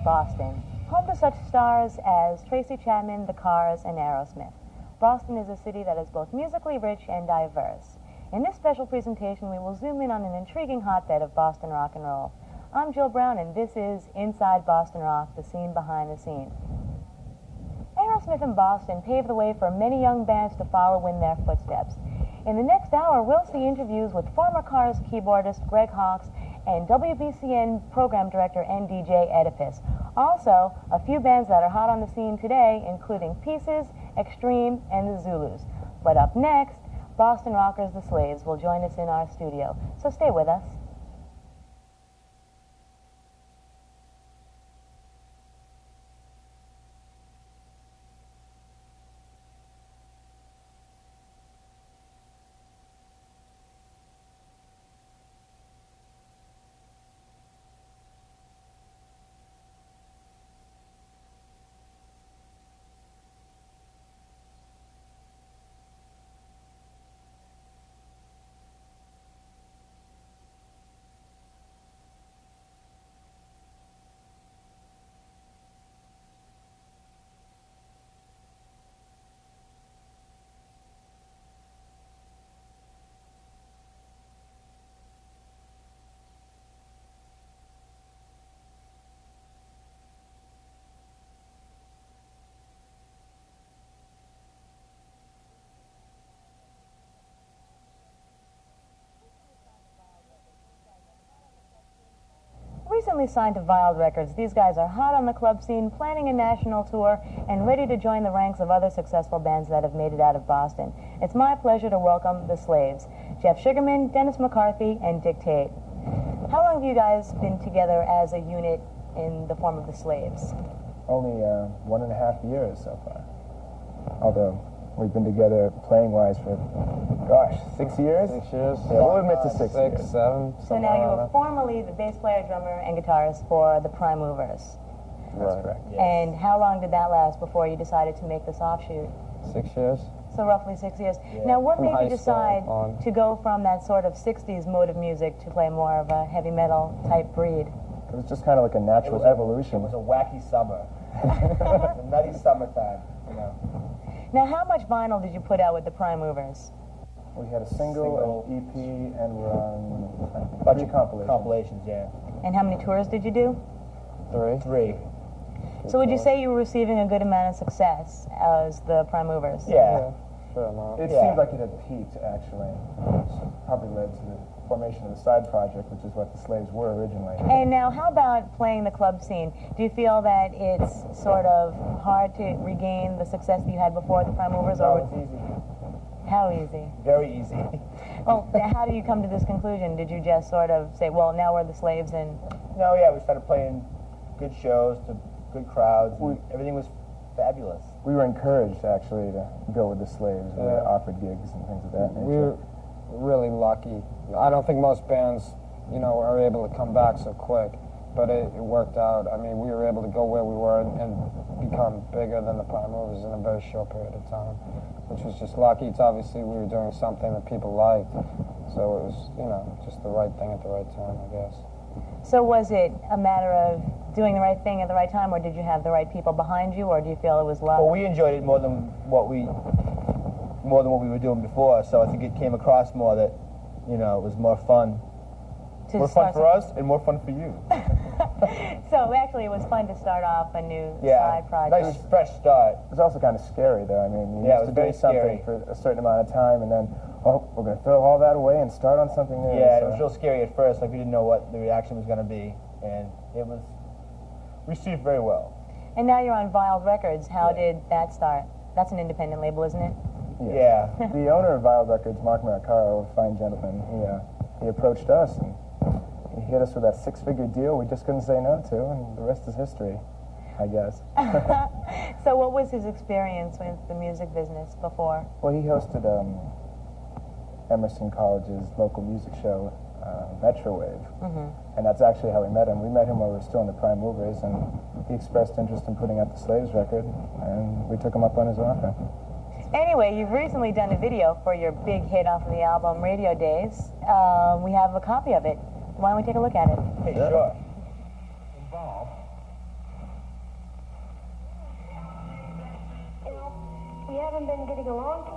Boston, home to such stars as Tracy Chapman, The Cars, and Aerosmith. Boston is a city that is both musically rich and diverse. In this special presentation, we will zoom in on an intriguing hotbed of Boston rock and roll. I'm Jill Brown, and this is Inside Boston Rock, the scene behind the scene. Aerosmith in Boston paved the way for many young bands to follow in their footsteps. In the next hour, we'll see interviews with former Cars keyboardist Greg Hawkes and WBCN program director and DJ Edifice. Also, a few bands that are hot on the scene today, including Pieces, Extreme, and the Zulus. But up next, Boston rockers The Slaves will join us in our studio. So stay with us. Recently signed to Wild Records, these guys are hot on the club scene, planning a national tour, and ready to join the ranks of other successful bands that have made it out of Boston. It's my pleasure to welcome The Slaves, Jeff Sugarman, Dennis McCarthy, and Dick Tate. How long have you guys been together as a unit in the form of The Slaves? Only 1.5 years so far. Although we've been together playing-wise for, gosh, 6 years? 6 years. Yeah, we'll admit to 6 years. 6, 7. So now you were formerly the bass player, drummer, and guitarist for the Prime Movers. That's correct. Yes. And how long did that last before you decided to make this offshoot? 6 years. So roughly 6 years. Yeah. Now what From made you high school decide on. to go from that sort of 60s mode of music to play more of a heavy metal type breed? It was just kind of like a natural evolution. It was a wacky summer. A nutty summertime, you know. Now how much vinyl did you put out with the Prime Movers? We had a single, an EP, and we're on Bunch three of compilations. compilations, yeah. And how many tours did you do? 3. 3. So would you say you were receiving a good amount of success as the Prime Movers? Yeah. Fair amount. It Yeah. seemed like it had peaked, actually. Which probably led to the formation of the side project, which is what the Slaves were originally. And now how about playing the club scene? Do you feel that it's sort of hard to regain the success that you had before the Prime Movers? No, Or it's easy. how easy? Very easy. Well, how do you come to this conclusion? Did you just sort of say, well, now we're the Slaves and... No, yeah, we started playing good shows to good crowds. And everything was fabulous. We were encouraged, actually, to go with the Slaves. We were offered gigs and things of that nature. We were really lucky. I don't think most bands, you know, are able to come back so quick, but it worked out. I mean, we were able to go where we were and become bigger than the Prime Movers in a very short period of time, which was just lucky. It's obviously we were doing something that people liked, so it was, you know, just the right thing at the right time, I guess. So was it a matter of doing the right thing at the right time, or did you have the right people behind you, or do you feel it was luck? Well, we enjoyed it more than what we more than what we were doing before. So I think it came across more that, you know, it was more fun. More fun for us and more fun for you. So actually, it was fun to start off a new side project. Nice fresh start. It was also kind of scary, though. I mean, you Yeah, used it to was do very something scary. for a certain amount of time, and then, oh, we're going to throw all that away and start on something new. Yeah, so. it was real scary at first. Like we didn't know what the reaction was going to be, and it was received very well. And now you're on Wild Records. How did that start? That's an independent label, isn't it? Yeah. The owner of Wild Records, Mark Maricaro, a fine gentleman, he approached us and he hit us with that six-figure deal we just couldn't say no to, and the rest is history, I guess. So what was his experience with the music business before? Well, he hosted Emerson College's local music show, Metrowave, and that's actually how we met him. We met him while we were still in the Prime Movers, and he expressed interest in putting out the Slaves record, and we took him up on his offer. Anyway, you've recently done a video for your big hit off of the album Radio Days. We have a copy of it. Why don't we take a look at it? Hey, sure. We haven't been getting along.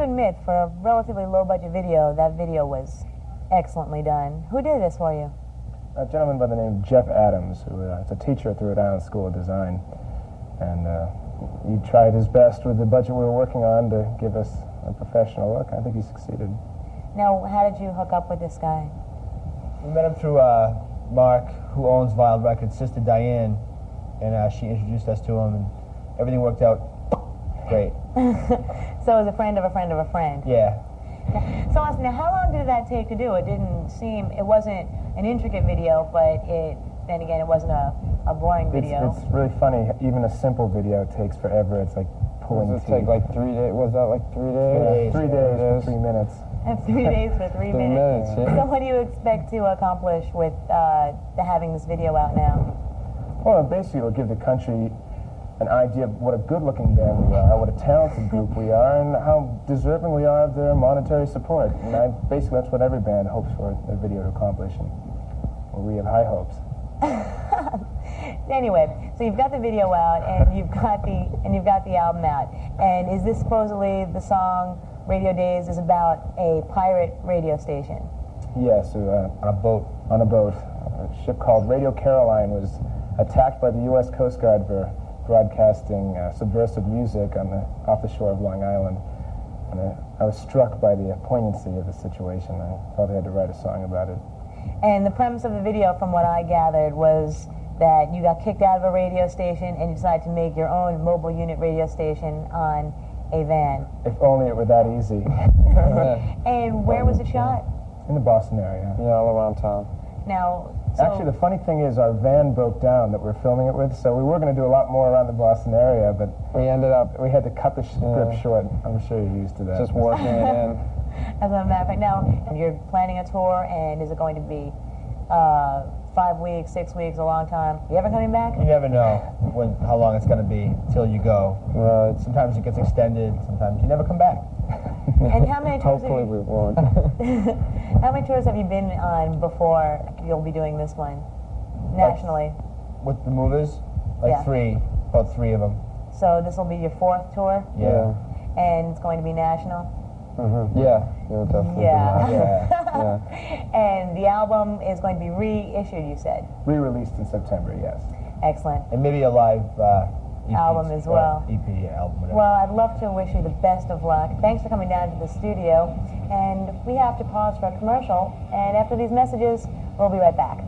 Admit, for a relatively low-budget video, that video was excellently done. Who did this for you? A gentleman by the name of Jeff Adams, who is a teacher at the Rhode Island School of Design, and he tried his best with the budget we were working on to give us a professional look. I think he succeeded. Now, how did you hook up with this guy? We met him through Mark, who owns Wild Records' sister Diane, and she introduced us to him, and everything worked out great. So it was a friend of a friend of a friend. Yeah. So Austin, now how long did that take to do? It wasn't an intricate video, but then again, it wasn't a boring video. It's really funny. Even a simple video takes forever. It's like pulling Does it teeth. take like 3 days? Was that like 3 days? Yeah, 3 days for 3 minutes. 3 days for 3 3 minutes. minutes, yeah. So what do you expect to accomplish with having this video out now? Well, basically, it'll give the country an idea of what a good-looking band we are, what a talented group we are, and how deserving we are of their monetary support. And basically, that's what every band hopes for their video to accomplish, and well, we have high hopes. Anyway, so you've got the video out, and you've got the album out. And is this supposedly the song "Radio Days" is about a pirate radio station? Yes, On a boat. on a boat. A ship called Radio Caroline was attacked by the U.S. Coast Guard for broadcasting subversive music off the shore of Long Island. And I was struck by the poignancy of the situation. I felt I had to write a song about it. And the premise of the video, from what I gathered, was that you got kicked out of a radio station and you decided to make your own mobile unit radio station on a van. If only it were that easy. And where was it shot? In the Boston area. Yeah, all around town. Now, so Actually, the funny thing is our van broke down that we're filming it with, so we were going to do a lot more around the Boston area, but We ended up we had to cut the script short. I'm sure you're used to that. just working it in. as a matter of fact, now you're planning a tour, and is it going to be 5 weeks, 6 weeks, a long time? You ever coming back? You never know how long it's going to be till you go. Right. Sometimes it gets extended. Sometimes you never come back. And how many tours? Hopefully we won't. How many tours have you been on before you'll be doing this one nationally? With the movers, Yeah. about three of them. So this will be your 4th tour, Yeah. and it's going to be national. Yeah, you'll definitely Yeah. be Yeah. And the album is going to be reissued, you said. Re-released in September, yes. Excellent. And maybe a live EP Album as well. EP album, whatever. Well, I'd love to wish you the best of luck. Thanks for coming down to the studio. And we have to pause for a commercial. And after these messages, we'll be right back.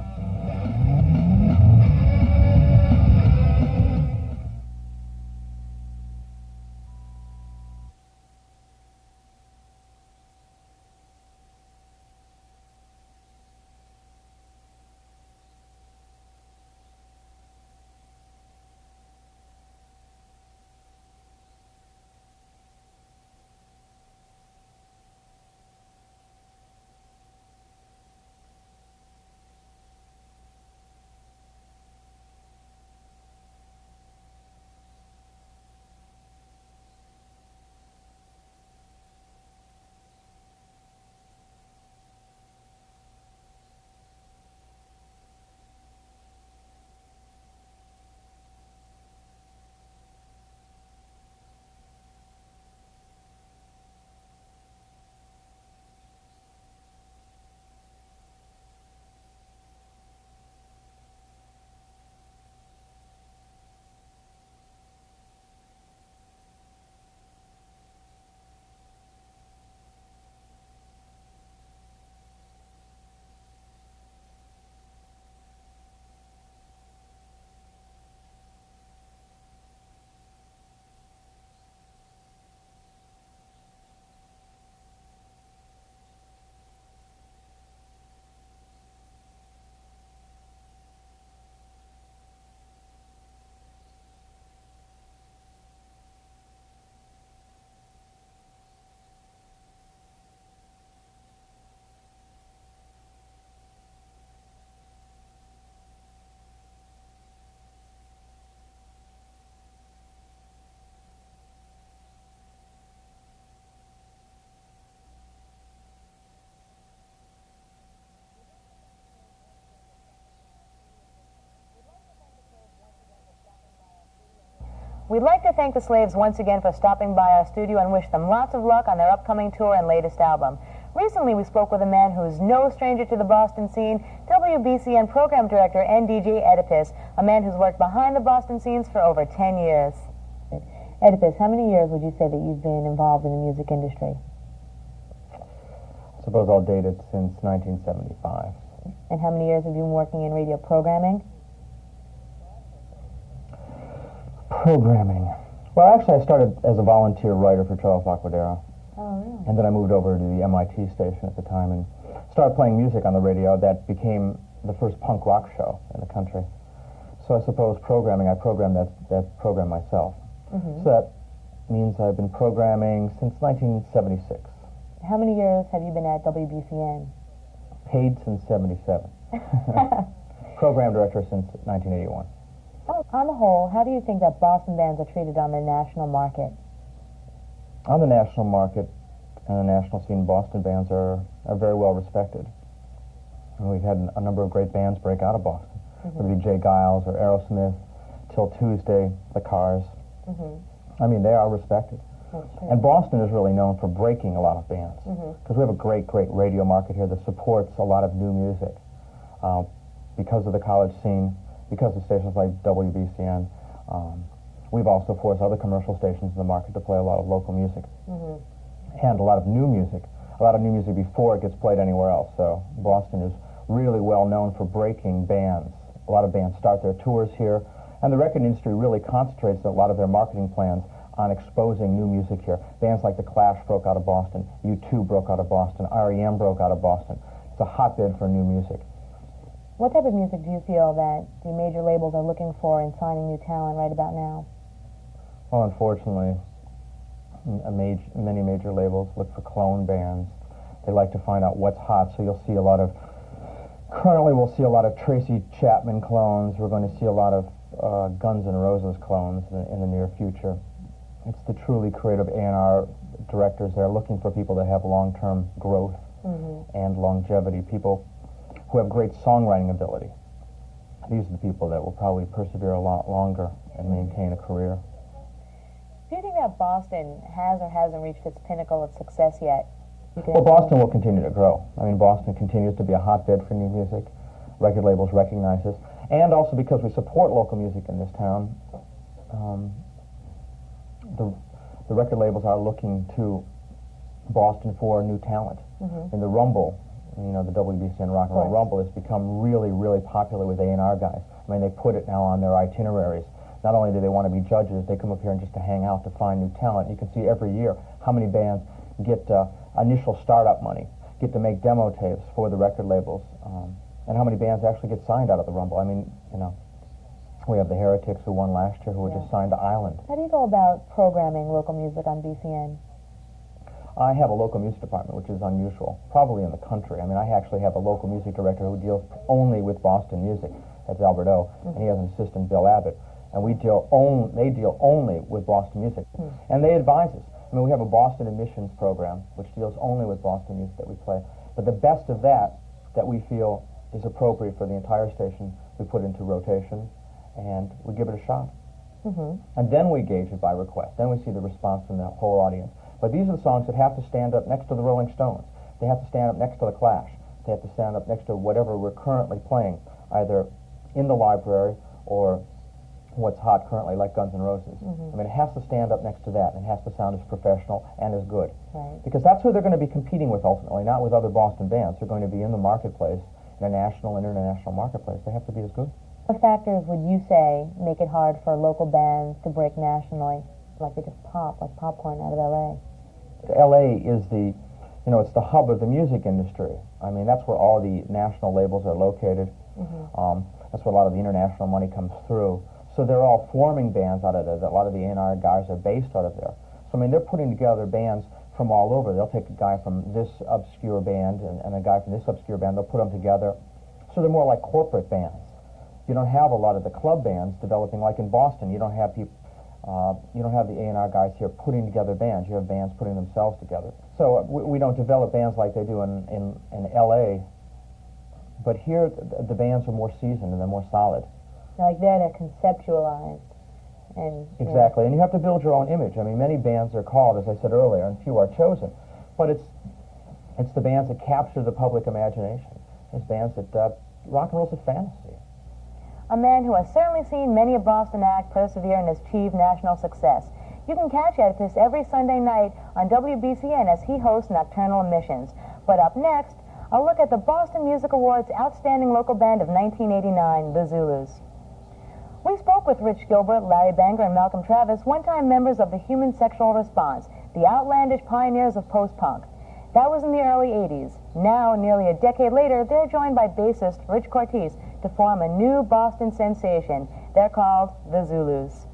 We'd like to thank the Slaves once again for stopping by our studio and wish them lots of luck on their upcoming tour and latest album. Recently, we spoke with a man who's no stranger to the Boston scene, WBCN program director and DJ Oedipus, a man who's worked behind the Boston scenes for over 10 years. Oedipus, how many years would you say that you've been involved in the music industry? I suppose I'll date it since 1975. And how many years have you been working in radio programming? Programming. Well, actually, I started as a volunteer writer for Charles Aquadero. Oh, really? And then I moved over to the MIT station at the time and started playing music on the radio. That became the first punk rock show in the country. So I suppose programming, I programmed that program myself. So that means I've been programming since 1976. How many years have you been at WBCN? Paid since 77. Program director since 1981. Oh, on the whole, how do you think that Boston bands are treated on the national market? On the national market and the national scene, Boston bands are very well respected. And we've had a number of great bands break out of Boston. Whether it be Jay Giles or Aerosmith, Till Tuesday, The Cars. I mean, they are respected. And Boston is really known for breaking a lot of bands. Because we have a great, great radio market here that supports a lot of new music. Because of the college scene, because of stations like WBCN, we've also forced other commercial stations in the market to play a lot of local music. And a lot of new music. A lot of new music before it gets played anywhere else. So Boston is really well known for breaking bands. A lot of bands start their tours here. And the record industry really concentrates a lot of their marketing plans on exposing new music here. Bands like The Clash broke out of Boston, U2 broke out of Boston, R.E.M. broke out of Boston. It's a hotbed for new music. What type of music do you feel that the major labels are looking for in signing new talent right about now? Well, unfortunately, many major labels look for clone bands. They like to find out what's hot, so you'll see a lot of, currently we'll see a lot of Tracy Chapman clones. We're going to see a lot of Guns N' Roses clones in the near future. It's the truly creative A&R directors. They're looking for people that have long-term growth and longevity, people who have great songwriting ability. These are the people that will probably persevere a lot longer and maintain a career. Do you think that Boston has or hasn't reached its pinnacle of success yet? Well, Boston will continue to grow. I mean, Boston continues to be a hotbed for new music. Record labels recognize this. And also because we support local music in this town, the record labels are looking to Boston for new talent. In the Rumble, you know, the WBCN Rock and Roll Rumble has become really, really popular with A&R guys. I mean, they put it now on their itineraries. Not only do they want to be judges, they come up here and just to hang out, to find new talent. You can see every year how many bands get initial startup money, get to make demo tapes for the record labels, and how many bands actually get signed out of the Rumble. I mean, you know, we have the Heretics who won last year who were just signed to Island. How do you go about programming local music on BCN? I have a local music department, which is unusual, probably in the country. I mean, I actually have a local music director who deals only with Boston music. That's Albert O. And he has an assistant, Bill Abbott. And they deal only with Boston music. And they advise us. I mean, we have a Boston admissions program, which deals only with Boston music that we play. But the best of that we feel is appropriate for the entire station, we put into rotation, and we give it a shot. And then we gauge it by request. Then we see the response from the whole audience. But these are the songs that have to stand up next to the Rolling Stones. They have to stand up next to the Clash. They have to stand up next to whatever we're currently playing, either in the library or what's hot currently, like Guns N' Roses. I mean, it has to stand up next to that, and it has to sound as professional and as good. Because that's who they're going to be competing with ultimately, not with other Boston bands. They're going to be in the marketplace, in a national and international marketplace. They have to be as good. What factors would you say make it hard for local bands to break nationally, like they just pop, like popcorn out of L.A.? L.A. is the, you know, it's the hub of the music industry. I mean, that's where all the national labels are located. That's where a lot of the international money comes through. So they're all forming bands out of there. A lot of the A&R guys are based out of there. So, I mean, they're putting together bands from all over. They'll take a guy from this obscure band and a guy from this obscure band. They'll put them together. So they're more like corporate bands. You don't have a lot of the club bands developing like in Boston. You don't have people. You don't have the A&R guys here putting together bands. You have bands putting themselves together. So we don't develop bands like they do in L.A. But here, the bands are more seasoned and they're more solid. Like they're conceptualized. And exactly, and you have to build your own image. I mean, many bands are called, as I said earlier, and few are chosen. But it's the bands that capture the public imagination. It's bands that rock and roll's a fantasy. A man who has certainly seen many a Boston act persevere and achieve national success. You can catch Oedipus every Sunday night on WBCN as he hosts Nocturnal Emissions. But up next, a look at the Boston Music Awards Outstanding Local Band of 1989, the Zulus. We spoke with Rich Gilbert, Larry Banger, and Malcolm Travis, one-time members of the Human Sexual Response, the outlandish pioneers of post-punk. That was in the early 80s. Now, nearly a decade later, they're joined by bassist Rich Cortese to form a new Boston sensation. They're called the Zulus.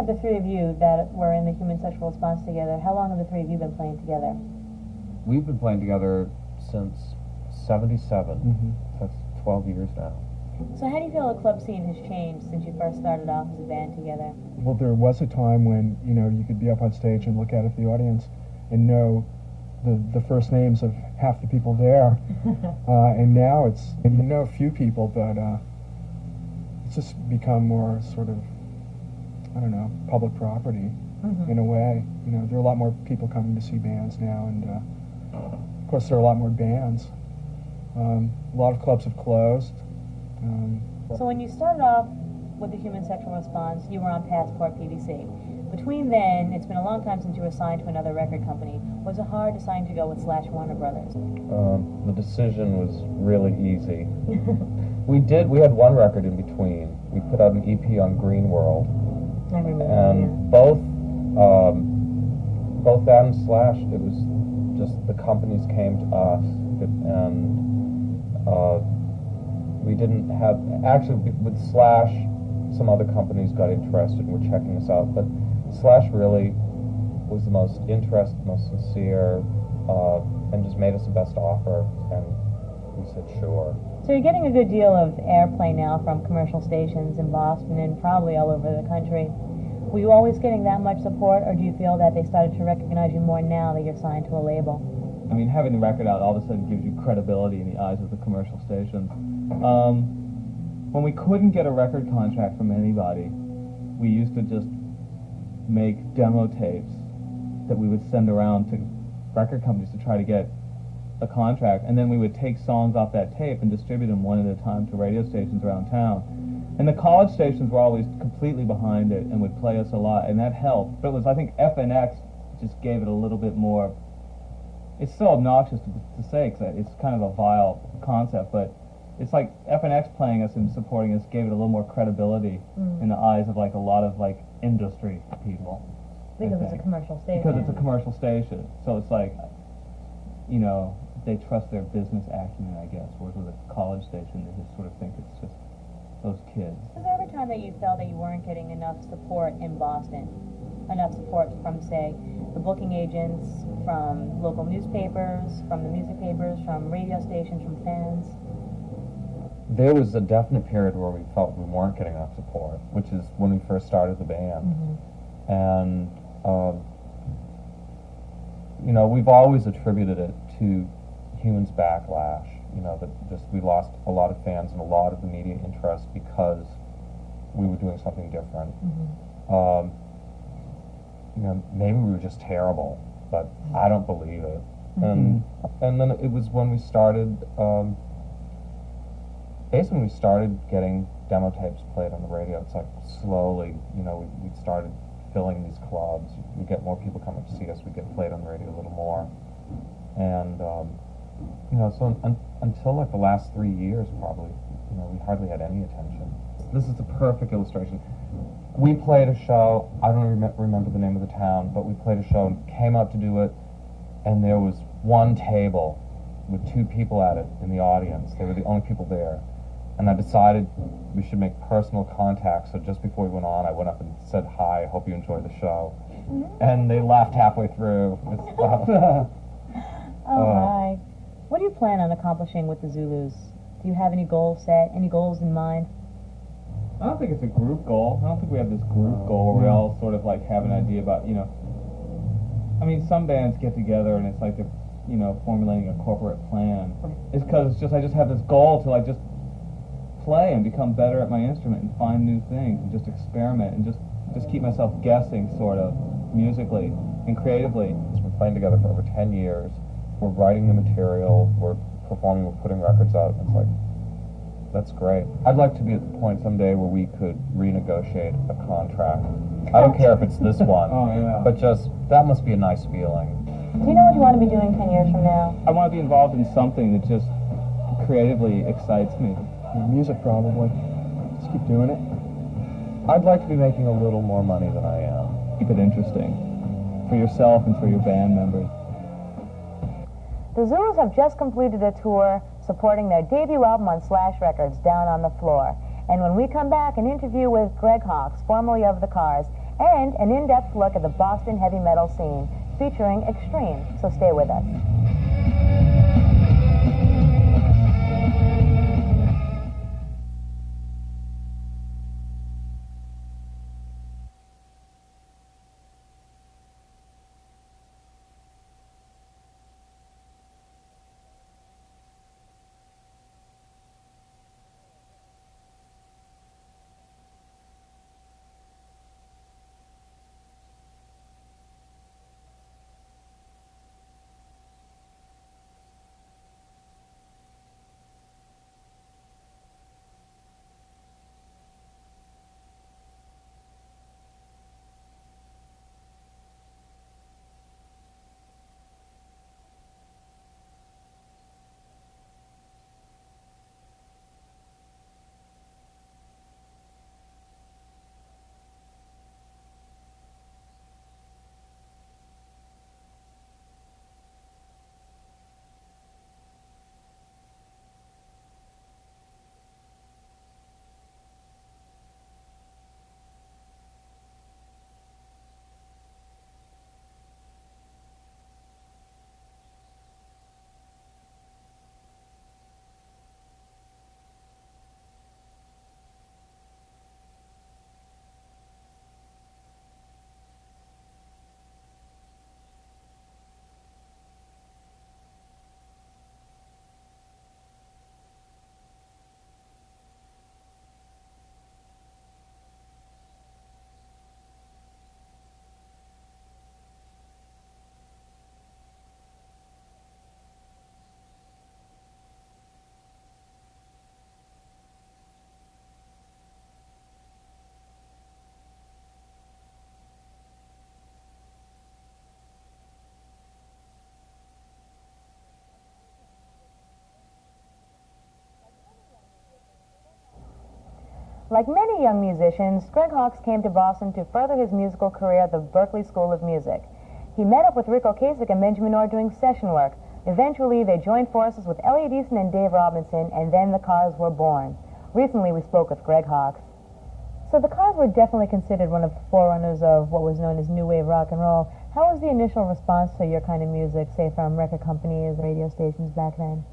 have the three of you that were in the Human Sexual Response together, how long have the three of you been playing together? We've been playing together since '77. That's 12 years now. So how do you feel the club scene has changed since you first started off as a band together? Well, there was a time when, you know, you could be up on stage and look out at the audience and know the first names of half the people there. And now you know a few people, but it's just become more sort of, I don't know, public property in a way. You know, there are a lot more people coming to see bands now, and of course there are a lot more bands. A lot of clubs have closed. So when you started off with the Human Sexual Response, you were on Passport PVC. Between then, it's been a long time since you were signed to another record company. Was it hard to sign to go with Warner Brothers? The decision was really easy. We had one record in between. We put out an EP on Green World. I remember. And both that and Slash, it was just the companies came to us, and we didn't have, actually with Slash, some other companies got interested and were checking us out, but Slash really was the most interested, most sincere, and just made us the best offer, and we said sure. So you're getting a good deal of airplay now from commercial stations in Boston and probably all over the country. Were you always getting that much support, or do you feel that they started to recognize you more now that you're signed to a label? I mean, having the record out all of a sudden gives you credibility in the eyes of the commercial stations. When we couldn't get a record contract from anybody, we used to just make demo tapes that we would send around to record companies to try to get a contract, and then we would take songs off that tape and distribute them one at a time to radio stations around town. And the college stations were always completely behind it and would play us a lot, and that helped. But it was, I think, FNX just gave it a little bit more. It's so obnoxious to say, because it's kind of a vile concept, but it's like FNX playing us and supporting us gave it a little more credibility in the eyes of like a lot of like industry people. Because it's a commercial station. Because it's a commercial station, so it's like, you know, they trust their business acumen, I guess. Whereas with a college station, they just sort of think it's just those kids. Was there ever a time that you felt that you weren't getting enough support in Boston? Enough support from, say, the booking agents, from local newspapers, from the music papers, from radio stations, from fans? There was a definite period where we felt we weren't getting enough support, which is when we first started the band. And, you know, we've always attributed it to Human's backlash, you know, that just we lost a lot of fans and a lot of the media interest because we were doing something different. You know, maybe we were just terrible, but I don't believe it. And then it was when we started, basically when we started getting demo tapes played on the radio. It's like slowly, you know, we started filling these clubs. We get more people coming to see us. We get played on the radio a little more. And, you know, so until like the last 3 years probably, you know, we hardly had any attention. This is the perfect illustration. We played a show, I don't remember the name of the town, but we played a show and came out to do it, and there was one table with 2 people at it in the audience. They were the only people there. And I decided we should make personal contact, so just before we went on, I went up and said, "Hi, hope you enjoy the show." And they laughed halfway through. Oh my. What do you plan on accomplishing with the Zulus? Do you have any goals set, any goals in mind? I don't think it's a group goal. I don't think we have this group goal where we all sort of like have an idea about, you know, I mean, some bands get together and it's like they're, you know, formulating a corporate plan. It's because I just have this goal to like just play and become better at my instrument and find new things and just experiment and just keep myself guessing sort of musically and creatively. We've been playing together for over 10 years. We're writing the material, we're performing, we're putting records out. It's like, that's great. I'd like to be at the point someday where we could renegotiate a contract. I don't care if it's this one, but just, that must be a nice feeling. Do you know what you want to be doing 10 years from now? I want to be involved in something that just creatively excites me. Music, probably. Just keep doing it. I'd like to be making a little more money than I am. Keep it interesting for yourself and for your band members. The Zulus have just completed a tour supporting their debut album on Slash Records, Down on the Floor. And when we come back, an interview with Greg Hawkes, formerly of The Cars, and an in-depth look at the Boston heavy metal scene, featuring Extreme. So stay with us. Like many young musicians, Greg Hawkes came to Boston to further his musical career at the Berklee School of Music. He met up with Rico Kasich and Benjamin Orr doing session work. Eventually, they joined forces with Elliot Easton and Dave Robinson, and then the Cars were born. Recently, we spoke with Greg Hawkes. So the Cars were definitely considered one of the forerunners of what was known as new wave rock and roll. How was the initial response to your kind of music, say from record companies, radio stations back then?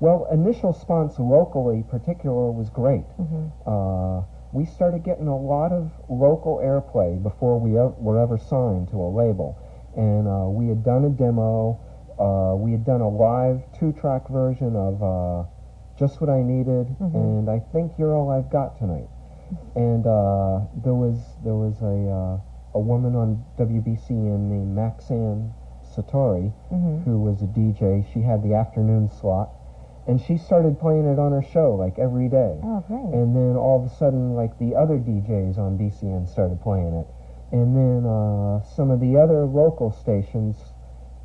Well, initial response locally, particular, was great. We started getting a lot of local airplay before we were ever signed to a label. And we had done a demo. We had done a live 2-track version of Just What I Needed, and I Think You're All I've Got Tonight. And there was a woman on WBCN named Maxanne Satori, who was a DJ. She had the afternoon slot. And she started playing it on her show, like, every day. Oh, great. And then all of a sudden, like, the other DJs on BCN started playing it. And then some of the other local stations,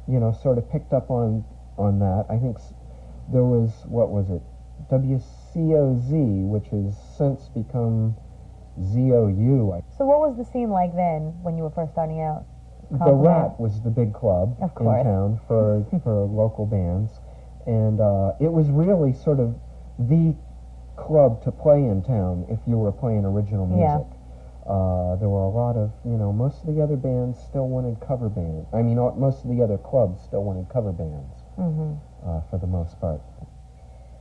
you know, sort of picked up on that. I think there was, what was it, WCOZ, which has since become ZOU. So what was the scene like then, when you were first starting out? The Rat was the big club in town for local bands. And it was really sort of the club to play in town if you were playing original music. There were a lot of, you know, most of the other bands still wanted cover bands. I mean, most of the other clubs still wanted cover bands for the most part.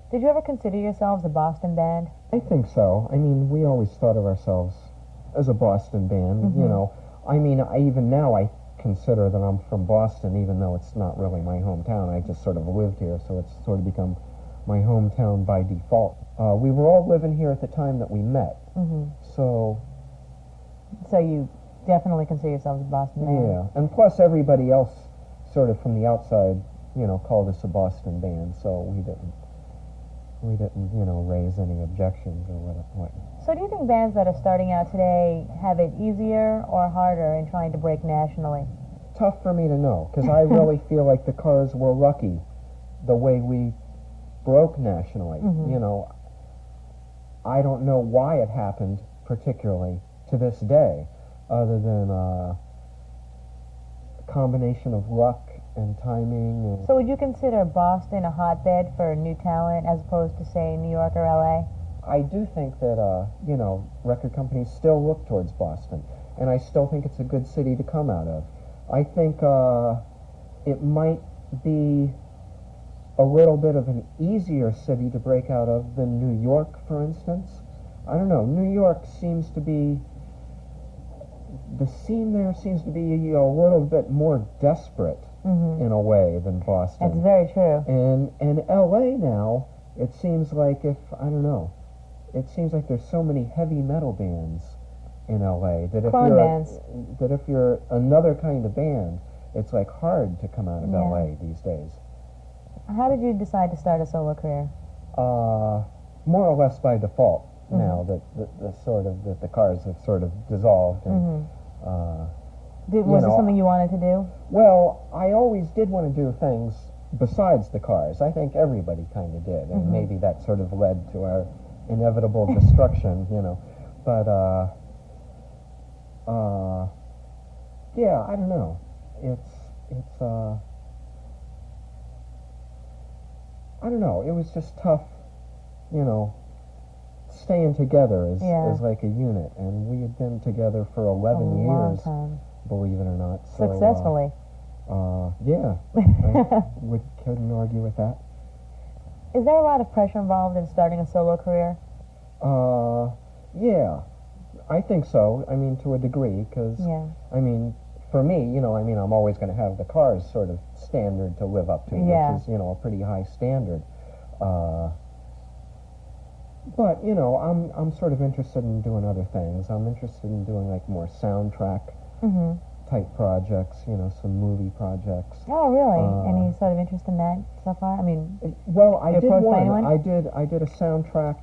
Did you ever consider yourselves a Boston band? I think so. I mean, we always thought of ourselves as a Boston band, you know. I mean, even now I consider that I'm from Boston, even though it's not really my hometown. I just sort of lived here, so it's sort of become my hometown by default. We were all living here at the time that we met, so you definitely consider yourselves a Boston band? Yeah, and plus everybody else sort of from the outside, you know, called us a Boston band, so we didn't, you know, raise any objections or what. So do you think bands that are starting out today have it easier or harder in trying to break nationally? Tough for me to know, because I really feel like the Cars were lucky the way we broke nationally. You know, I don't know why it happened particularly to this day, other than a combination of luck and timing. And so would you consider Boston a hotbed for new talent as opposed to, say, New York or LA? I do think that, you know, record companies still look towards Boston, and I still think it's a good city to come out of. I think it might be a little bit of an easier city to break out of than New York, for instance. I don't know, New York seems to be, the scene there seems to be, you know, a little bit more desperate in a way than Boston. That's very true. And LA now, it seems like I don't know, it seems like there's so many heavy metal bands in LA that if you're another kind of band, it's like hard to come out of LA these days. How did you decide to start a solo career? More or less by default now that the Cars have sort of dissolved. And, was it something you wanted to do? Well, I always did want to do things besides the Cars. I think everybody kind of did, and maybe that sort of led to our inevitable destruction, you know. But yeah, I don't know. It's I don't know. It was just tough, you know, staying together as like a unit, and we had been together for 11 years, believe it or not. So, successfully. Yeah, I couldn't argue with that. Is there a lot of pressure involved in starting a solo career? Yeah, I think so. I mean, to a degree, because I mean, for me, you know, I mean, I'm always going to have the Cars sort of standard to live up to, which is, you know, a pretty high standard. But you know, I'm sort of interested in doing other things. I'm interested in doing like more soundtrack type projects, you know, some movie projects. Oh, really? Any sort of interest in that so far? I mean, well, I did one. I did a soundtrack,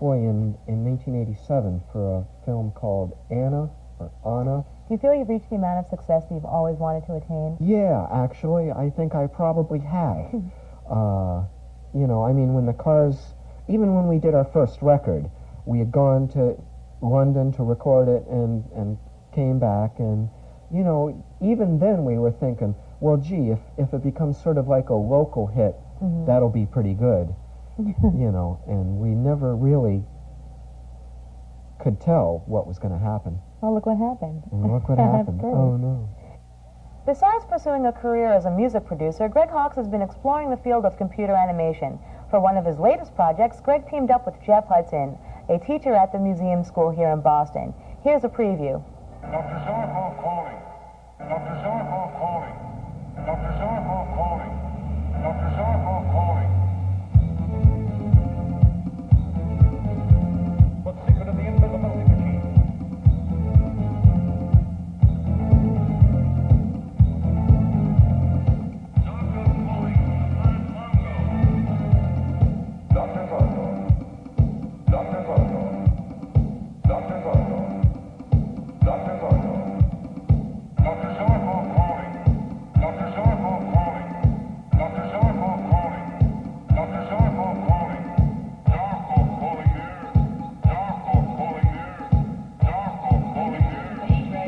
in 1987 for a film called Anna. Do you feel you've reached the amount of success that you've always wanted to attain? Yeah, actually, I think I probably have. You know, I mean, when the Cars, even when we did our first record, we had gone to London to record it and came back, and you know, even then we were thinking, well, gee, if it becomes sort of like a local hit, that'll be pretty good. You know, and we never really could tell what was going to happen. Well, look what happened. And look what happened. Oh, no. Besides pursuing a career as a music producer, Greg Hawkes has been exploring the field of computer animation. For one of his latest projects, Greg teamed up with Jeff Hudson, a teacher at the museum school here in Boston. Here's a preview. Dr. Zarkov calling. Dr. Zarkov calling. Dr. Zarkov calling. Dr. Zarkov calling. What secret of the invisibility machine? Zarkov calling. Planet Mongo. Dr. Zarkov. Dr. Zarkov. Dr. Zarkov. Dr. Zarkov. Dr. Zarkov calling. Dr. Zarkov calling. Dr. Zarkov calling. Dr. Zarkov calling. Zarkov calling there.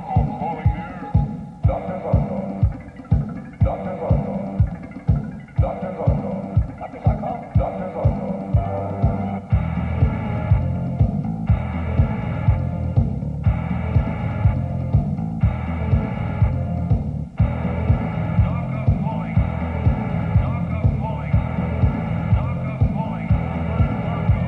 Zarkov calling there. Zarkov calling there. Zarkov calling there. Dr. Zarkov. Dr.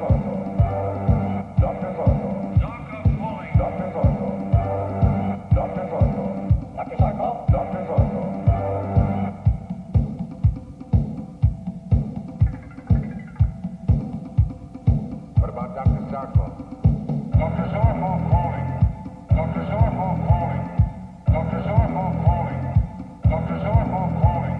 Zarkov. Dr. Zarkov. Dr. Zarkov. Dr. Zarkov. What about Dr. Zarkov? Dr. Zarkov calling. Dr. Zarkov calling. Dr. Zarkov calling. Dr. Zarkov calling.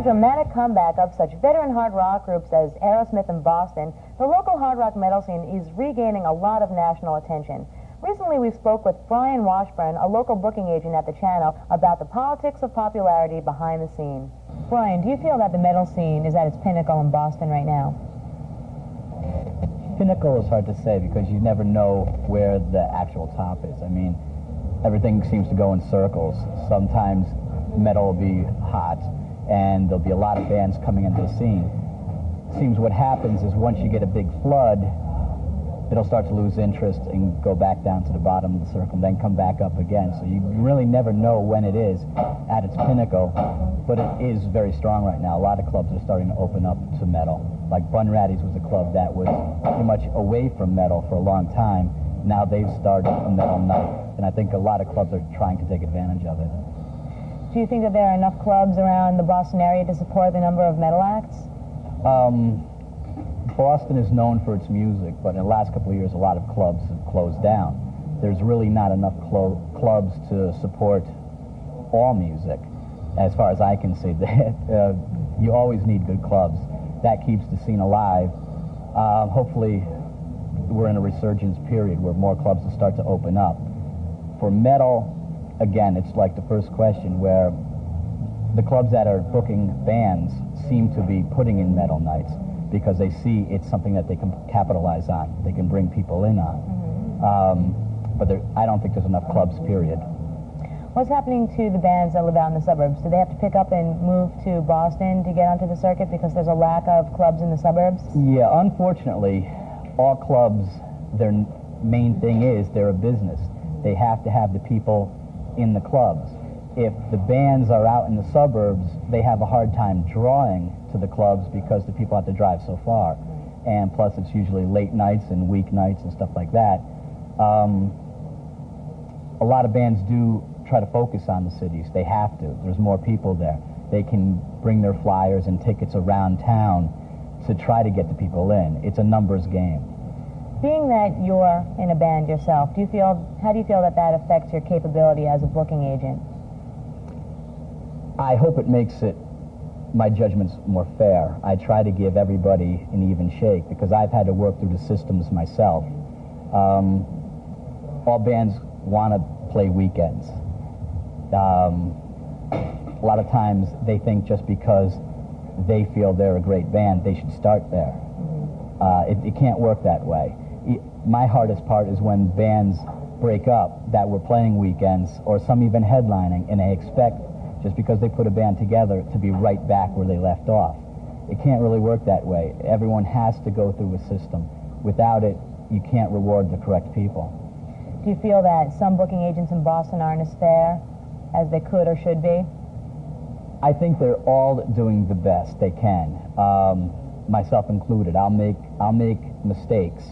the dramatic comeback of such veteran hard rock groups as Aerosmith in Boston, the local hard rock metal scene is regaining a lot of national attention. Recently, we spoke with Brian Washburn, a local booking agent at the channel, about the politics of popularity behind the scene. Brian, do you feel that the metal scene is at its pinnacle in Boston right now? Pinnacle is hard to say because you never know where the actual top is. I mean, everything seems to go in circles. Sometimes metal will be hot, and there'll be a lot of bands coming into the scene. Seems what happens is once you get a big flood, it'll start to lose interest and go back down to the bottom of the circle and then come back up again. So you really never know when it is at its pinnacle, but it is very strong right now. A lot of clubs are starting to open up to metal. Like Bunratty's was a club that was pretty much away from metal for a long time. Now they've started a metal night, and I think a lot of clubs are trying to take advantage of it. Do you think that there are enough clubs around the Boston area to support the number of metal acts? Boston is known for its music, but in the last couple of years, a lot of clubs have closed down. There's really not enough clubs to support all music, as far as I can see. You always need good clubs. That keeps the scene alive. Hopefully, we're in a resurgence period where more clubs will start to open up. For metal, again, it's like the first question, where the clubs that are booking bands seem to be putting in metal nights because they see it's something that they can capitalize on, they can bring people in on. But I don't think there's enough clubs, period. What's happening to the bands that live out in the suburbs? Do they have to pick up and move to Boston to get onto the circuit because there's a lack of clubs in the suburbs? Yeah, unfortunately, all clubs, their main thing is they're a business. They have to have the people in the clubs. If the bands are out in the suburbs, they have a hard time drawing to the clubs because the people have to drive so far. And plus it's usually late nights and weeknights and stuff like that. A lot of bands do try to focus on the cities. They have to. There's more people there. They can bring their flyers and tickets around town to try to get the people in. It's a numbers game. Being that you're in a band yourself, how do you feel that affects your capability as a booking agent? I hope it makes my judgments more fair. I try to give everybody an even shake because I've had to work through the systems myself. All bands want to play weekends. A lot of times they think just because they feel they're a great band, they should start there. It can't work that way. My hardest part is when bands break up that were playing weekends or some even headlining, and they expect, just because they put a band together, to be right back where they left off. It can't really work that way. Everyone has to go through a system. Without it, you can't reward the correct people. Do you feel that some booking agents in Boston aren't as fair as they could or should be? I think they're all doing the best they can, myself included. I'll make mistakes,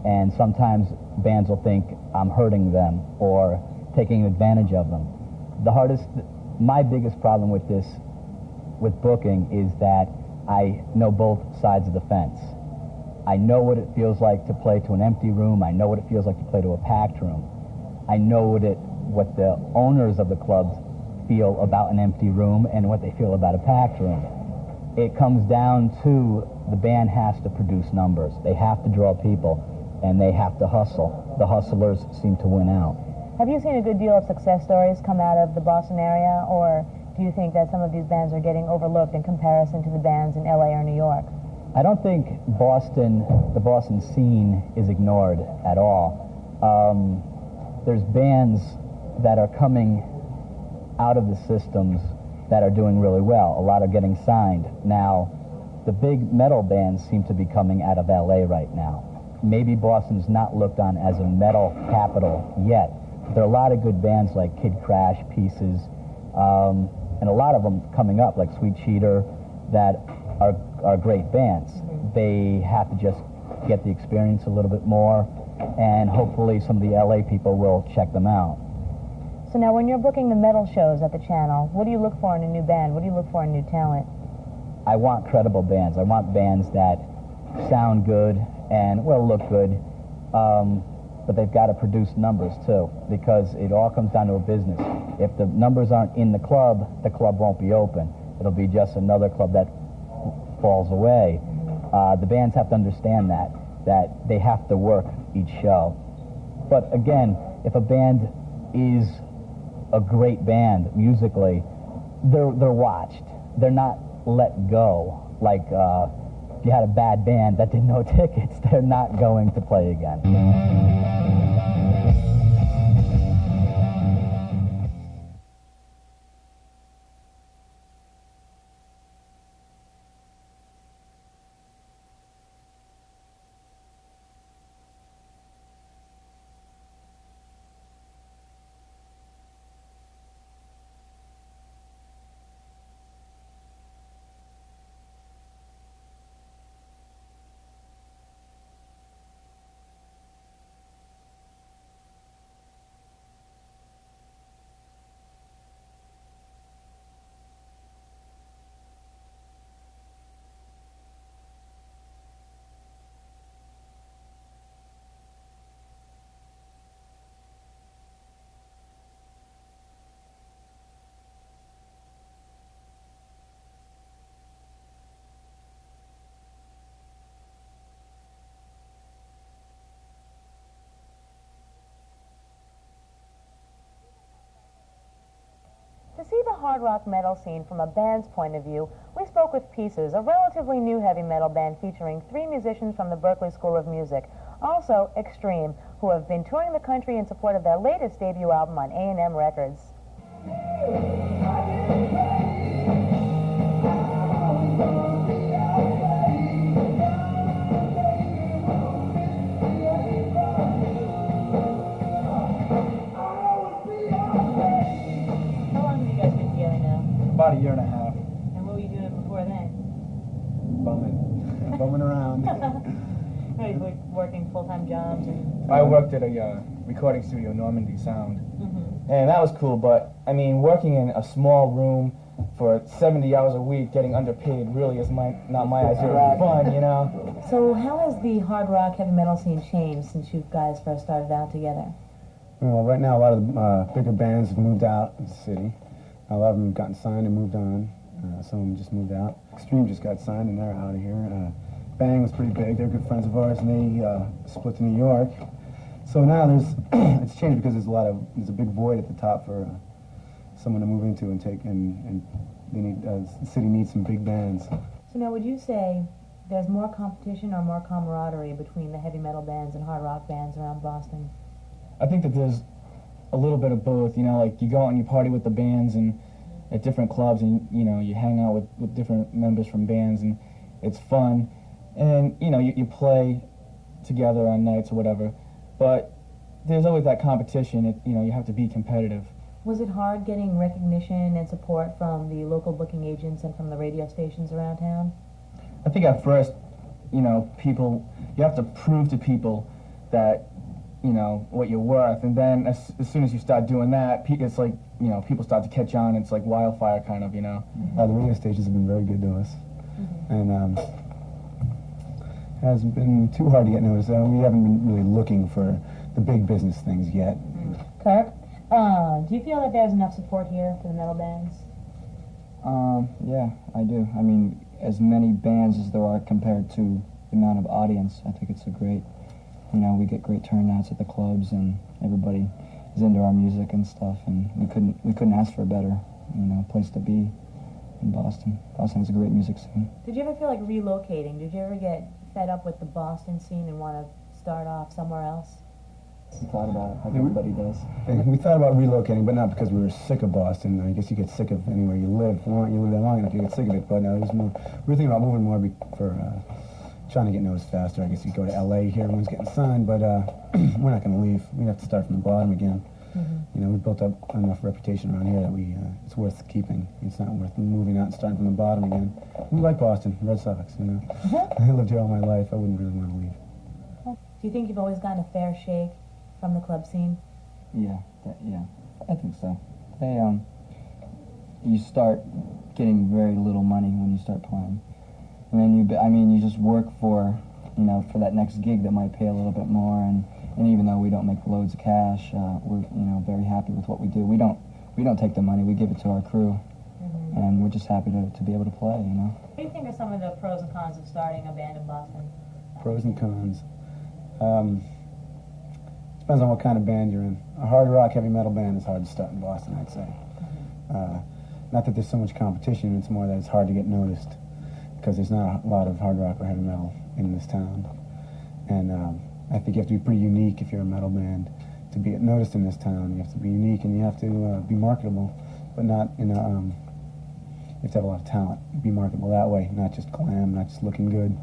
and sometimes bands will think I'm hurting them or taking advantage of them. My biggest problem with booking is that I know both sides of the fence. I know what it feels like to play to an empty room. I know what it feels like to play to a packed room. I know what the owners of the clubs feel about an empty room and what they feel about a packed room. It comes down to the band has to produce numbers. They have to draw people, and they have to hustle. The hustlers seem to win out. Have you seen a good deal of success stories come out of the Boston area, or do you think that some of these bands are getting overlooked in comparison to the bands in LA or New York? I don't think the Boston scene is ignored at all. There's bands that are coming out of the systems that are doing really well. A lot are getting signed. Now, the big metal bands seem to be coming out of LA right now. Maybe Boston's not looked on as a metal capital yet. There are a lot of good bands like Kid Crash, Pieces, and a lot of them coming up, like Sweet Cheater, that are great bands. They have to just get the experience a little bit more, and hopefully some of the LA people will check them out. So now when you're booking the metal shows at the channel, what do you look for in a new band? What do you look for in new talent? I want credible bands. I want bands that sound good and will look good, but they've got to produce numbers too, because it all comes down to a business. If the numbers aren't in the club won't be open. It'll be just another club that falls away. The bands have to understand that they have to work each show. But again, if a band is a great band musically, they're watched. They're not let go. Like if you had a bad band that did no tickets, they're not going to play again. To see the hard rock metal scene from a band's point of view, we spoke with Pieces, a relatively new heavy metal band featuring 3 musicians from the Berklee School of Music. Also, Extreme, who have been touring the country in support of their latest debut album on A&M Records. About a year and a half. And what were you doing before then? Bumming around. Are you working full-time jobs? I worked at a recording studio, Normandy Sound, and that was cool. But I mean, working in a small room for 70 hours a week, getting underpaid, really is not my idea of fun, you know. So how has the hard rock heavy metal scene changed since you guys first started out together? Well, right now a lot of the bigger bands have moved out of the city. A lot of them have gotten signed and moved on. Some of them just moved out. Extreme just got signed and they're out of here. Bang was pretty big. They're good friends of ours, and they split to New York. So now it's changed because there's a big void at the top for someone to move into and take, and they need the city needs some big bands. So now, would you say there's more competition or more camaraderie between the heavy metal bands and hard rock bands around Boston? I think that there's a little bit of both, you know, like you go out and you party with the bands and at different clubs, and you know, you hang out with different members from bands, and it's fun, and you know, you play together on nights or whatever, but there's always that competition. You know, you have to be competitive. Was it hard getting recognition and support from the local booking agents and from the radio stations around town? I think at first, you know, you have to prove to people that, you know, what you're worth, and then as soon as you start doing that, it's like, you know, people start to catch on. It's like wildfire, kind of, you know. The radio stations have been very good to us, and it hasn't been too hard to get noticed. We haven't been really looking for the big business things yet. Kirk, do you feel that there's enough support here for the metal bands? Yeah, I do. I mean, as many bands as there are compared to the amount of audience, I think it's a great. You know, we get great turnouts at the clubs, and everybody is into our music and stuff. And we couldn't ask for a better, you know, place to be in Boston. Boston has a great music scene. Did you ever feel like relocating? Did you ever get fed up with the Boston scene and want to start off somewhere else? We thought about it, like everybody does. We thought about relocating, but not because we were sick of Boston. I guess you get sick of anywhere you live. You live there long enough, you get sick of it. But no, it was more. We were thinking about moving more for. Trying to get noticed faster. I guess you go to LA here, everyone's getting signed, but we're not going to leave. We have to start from the bottom again. You know, we built up enough reputation around here that it's worth keeping. It's not worth moving out and starting from the bottom again. We like Boston, Red Sox, you know. I lived here all my life. I wouldn't really want to leave. Do you think you've always gotten a fair shake from the club scene? Yeah, I think so. You start getting very little money when you start playing. And then you just work for, you know, for that next gig that might pay a little bit more, and even though we don't make loads of cash, we're, you know, very happy with what we do. We don't take the money, we give it to our crew. and we're just happy to be able to play, you know. What do you think are some of the pros and cons of starting a band in Boston? Pros and cons. Depends on what kind of band you're in. A hard rock, heavy metal band is hard to start in Boston, I'd say. Not that there's so much competition, it's more that it's hard to get noticed because there's not a lot of hard rock or heavy metal in this town. And I think you have to be pretty unique if you're a metal band to be noticed in this town. You have to be unique and you have to be marketable, but not in a, you have to have a lot of talent. Be marketable that way, not just glam, not just looking good.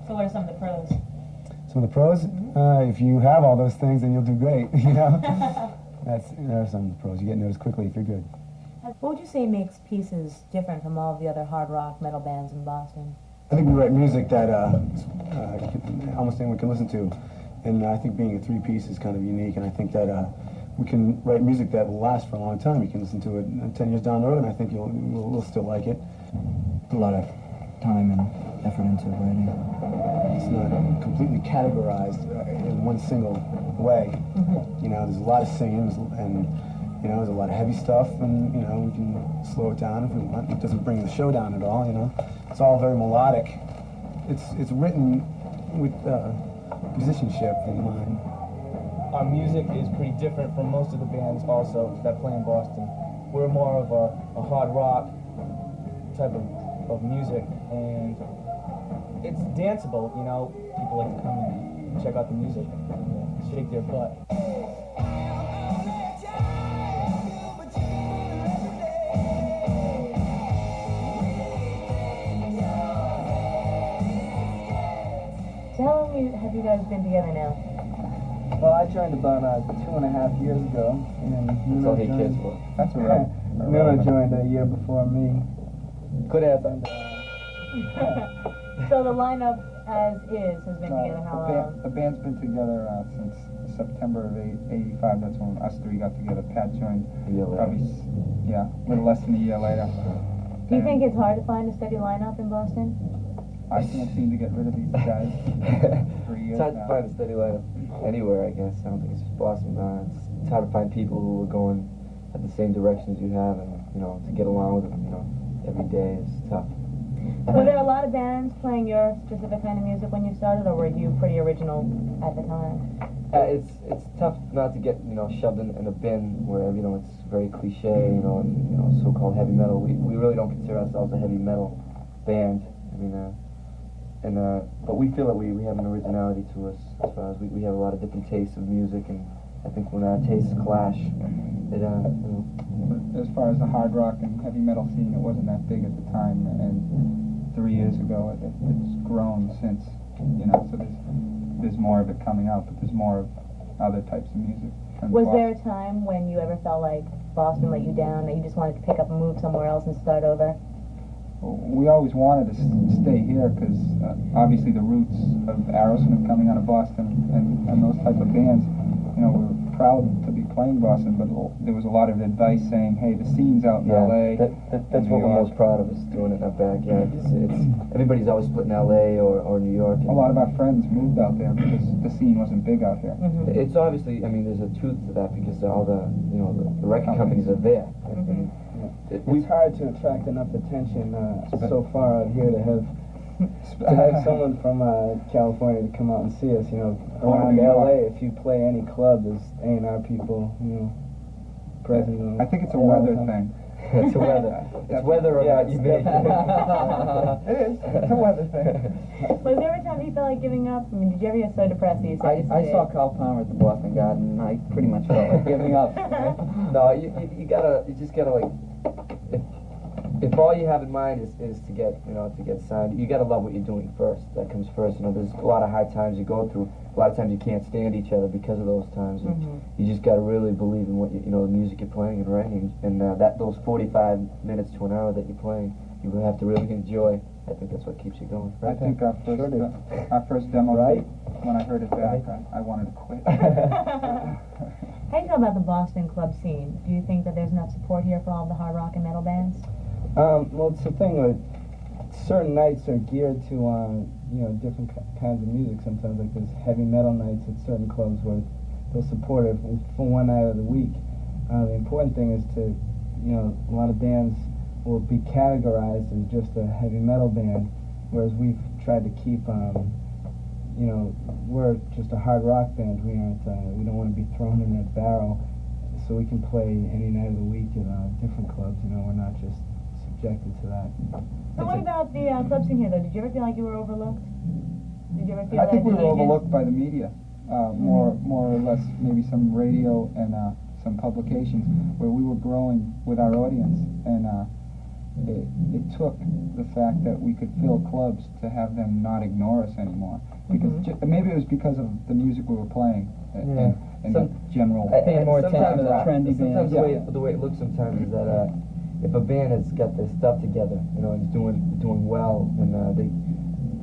So what are some of the pros? Some of the pros? If you have all those things, then you'll do great, you know? There are some of the pros. You get noticed quickly if you're good. What would you say makes Pieces different from all of the other hard rock metal bands in Boston? I think we write music that almost anyone can listen to. And I think being a three-piece is kind of unique, and I think that we can write music that will last for a long time. You can listen to it 10 years down the road, and I think we'll still like it. A lot of time and effort into writing. It's not completely categorized in one single way. You know, there's a lot of singing, and you know, there's a lot of heavy stuff, and you know, we can slow it down if we want. It doesn't bring the show down at all. You know, it's all very melodic. It's written with musicianship in mind. Our music is pretty different from most of the bands also that play in Boston. We're more of a hard rock type of music, and it's danceable, you know. People like to come and check out the music and shake their butt. So how long have you guys been together now? Well, I joined about 2.5 years ago, and Nuno joined. That's right. Nuno joined a year before me. Could happen. So the lineup as is has been together how long? The band's been together since September of '85. That's when us three got together. Pat joined probably, a little less than a year later. Do you think it's hard to find a steady lineup in Boston? I can't seem to get rid of these guys. 3 years It's hard now. to find a steady lineup anywhere, I guess. I don't think it's just Boston. It's hard to find people who are going at the same direction as you have, and you know, to get along with them, you know, every day is tough. Were there a lot of bands playing your specific kind of music when you started, or were you pretty original at the time? It's tough not to get, you know, shoved in a bin where, you know, it's very cliche, you know, and you know, so-called heavy metal. We really don't consider ourselves a heavy metal band. I mean, but we feel that we have an originality to us as far as we have a lot of different tastes of music, and I think when our tastes clash, it you know. But as far as the hard rock and heavy metal scene, it wasn't that big at the time, and 3 years ago it's grown since, you know, so there's more of it coming out, but there's more of other types of music. Was there a time when you ever felt like Boston let you down, that you just wanted to pick up and move somewhere else and start over? We always wanted to stay here because obviously the roots of Aerosmith coming out of Boston and those type of bands, you know, we were proud to be playing Boston, but there was a lot of advice saying, hey, the scene's out in LA. That's what we're most proud of, is doing it in our backyard. It's everybody's always split in LA or New York. A lot of our friends moved out there because the scene wasn't big out here. It's obviously, I mean, there's a truth to that because all the, you know, the record companies are there. It's hard to attract enough attention so far out here to have someone from California to come out and see us. You know, around LA, if you play any club, there's A&R people, you know, present. I think it's a weather thing. It's a weather. It's whether or not you make it. It is. It's a weather thing. Was there ever time you felt like giving up? I mean, did you ever get so depressed that you said I saw Carl Palmer at the Boston Garden, and I pretty much felt like giving up. No, you just gotta like, if all you have in mind is to get signed, you gotta love what you're doing first. That comes first. You know, there's a lot of hard times you go through. A lot of times you can't stand each other because of those times. And you just gotta really believe in what you know, the music you're playing and writing, and that those 45 minutes to an hour that you're playing, you have to really enjoy. I think that's what keeps you going. I think our first demo tape, when I heard it back, I wanted to quit. How do you feel about the Boston club scene? Do you think that there's enough support here for all the hard rock and metal bands? Well, it's the thing with certain nights are geared to you know, different kinds of music. Sometimes, like there's heavy metal nights at certain clubs where they'll support it for one night of the week. The important thing is to, you know, a lot of bands will be categorized as just a heavy metal band, whereas we've tried to keep, you know, we're just a hard rock band. We aren't, we don't want to be thrown in that barrel, so we can play any night of the week at different clubs. You know, we're not just subjected to that. So what about the club scene here, though? Did you ever feel like you were overlooked? Did you ever feel I think that we the were agents- overlooked by the media, more or less, maybe some radio and some publications, where we were growing with our audience, and it took the fact that we could fill clubs to have them not ignore us anymore. Because maybe it was because of the music we were playing and the general. Paying more attention to the trendy sometimes bands. the way it looks sometimes is that if a band has got their stuff together, you know, and is doing well, and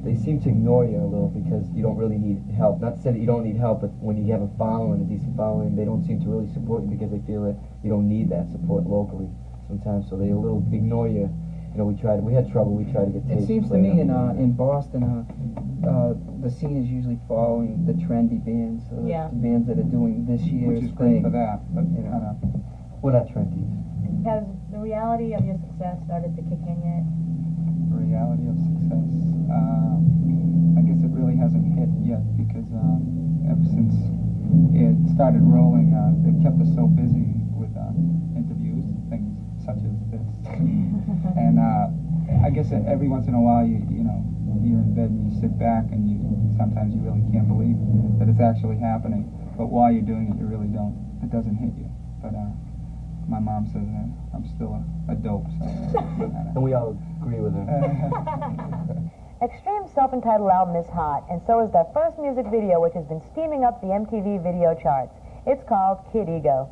they seem to ignore you a little because you don't really need help. Not to say that you don't need help, but when you have a following, a decent following, they don't seem to really support you because they feel that you don't need that support locally sometimes. So they a little ignore you. You know, we had trouble. We tried to get tapes. It seems to played me on in Boston, the scene is usually following the trendy bands, the bands that are doing this year's Which is great thing. for that, but You know. we're not trendy. Has the reality of your success started to kick in yet? The reality of success. I guess it really hasn't hit yet because ever since it started rolling, it kept us so busy with interviews, things such as this. And I guess every once in a while, you know, you're in bed and you sit back and sometimes you really can't believe that it's actually happening. But while you're doing it, you really don't. It doesn't hit you. But my mom says that I'm still a dope. So, And we all agree with her. Extreme's self-entitled album is hot, and so is their first music video, which has been steaming up the MTV video charts. It's called Kid Ego.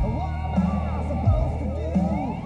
What am I supposed to do?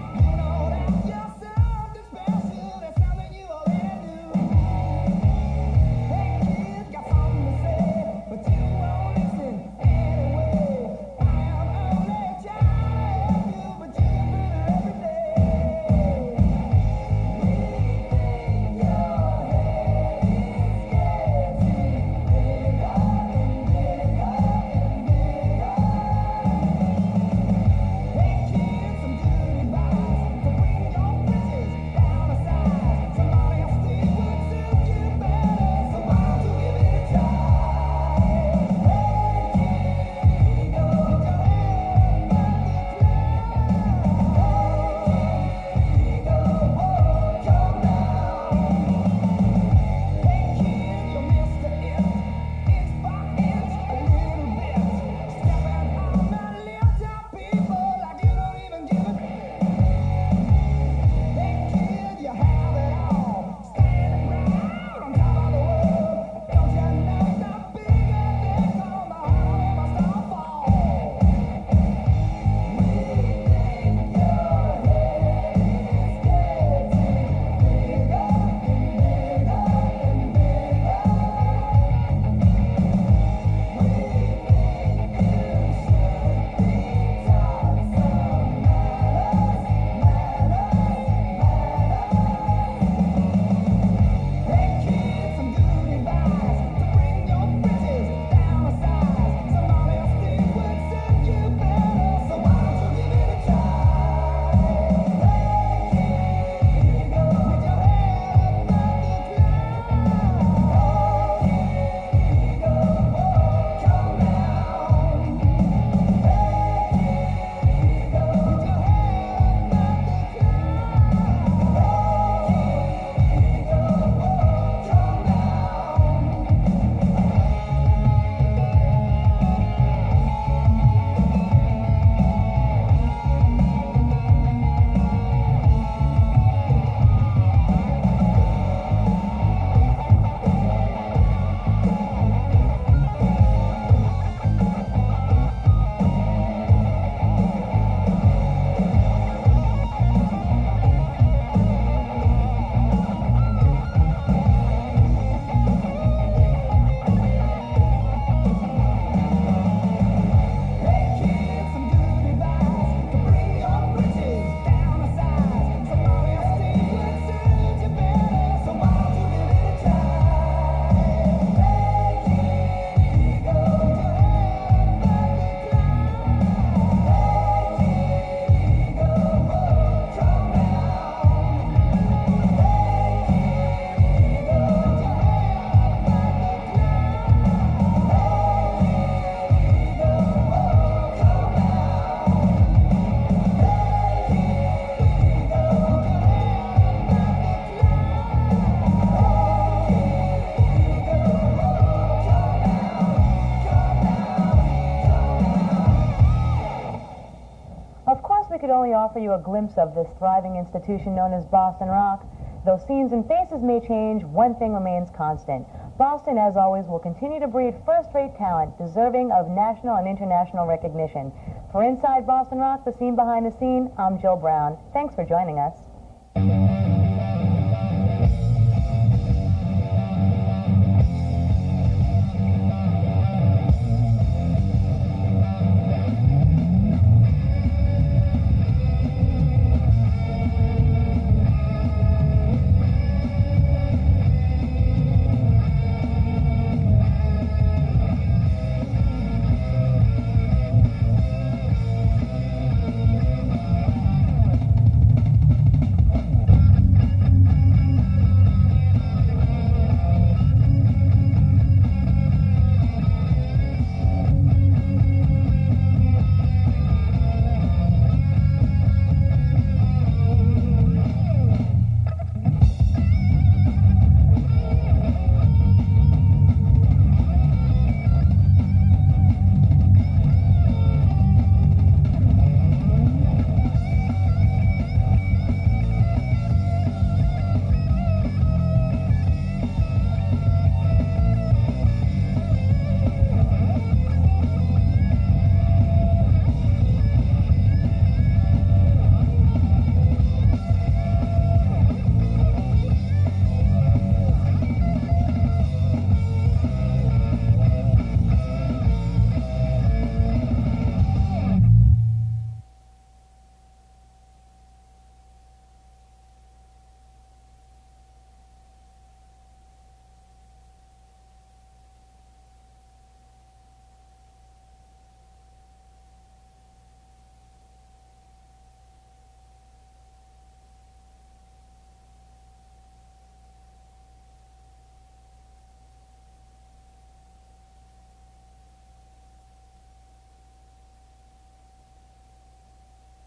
only offer you a glimpse of this thriving institution known as Boston Rock. Though scenes and faces may change, one thing remains constant. Boston, as always, will continue to breed first-rate talent deserving of national and international recognition. For Inside Boston Rock, the scene behind the scene, I'm Jill Brown. Thanks for joining us.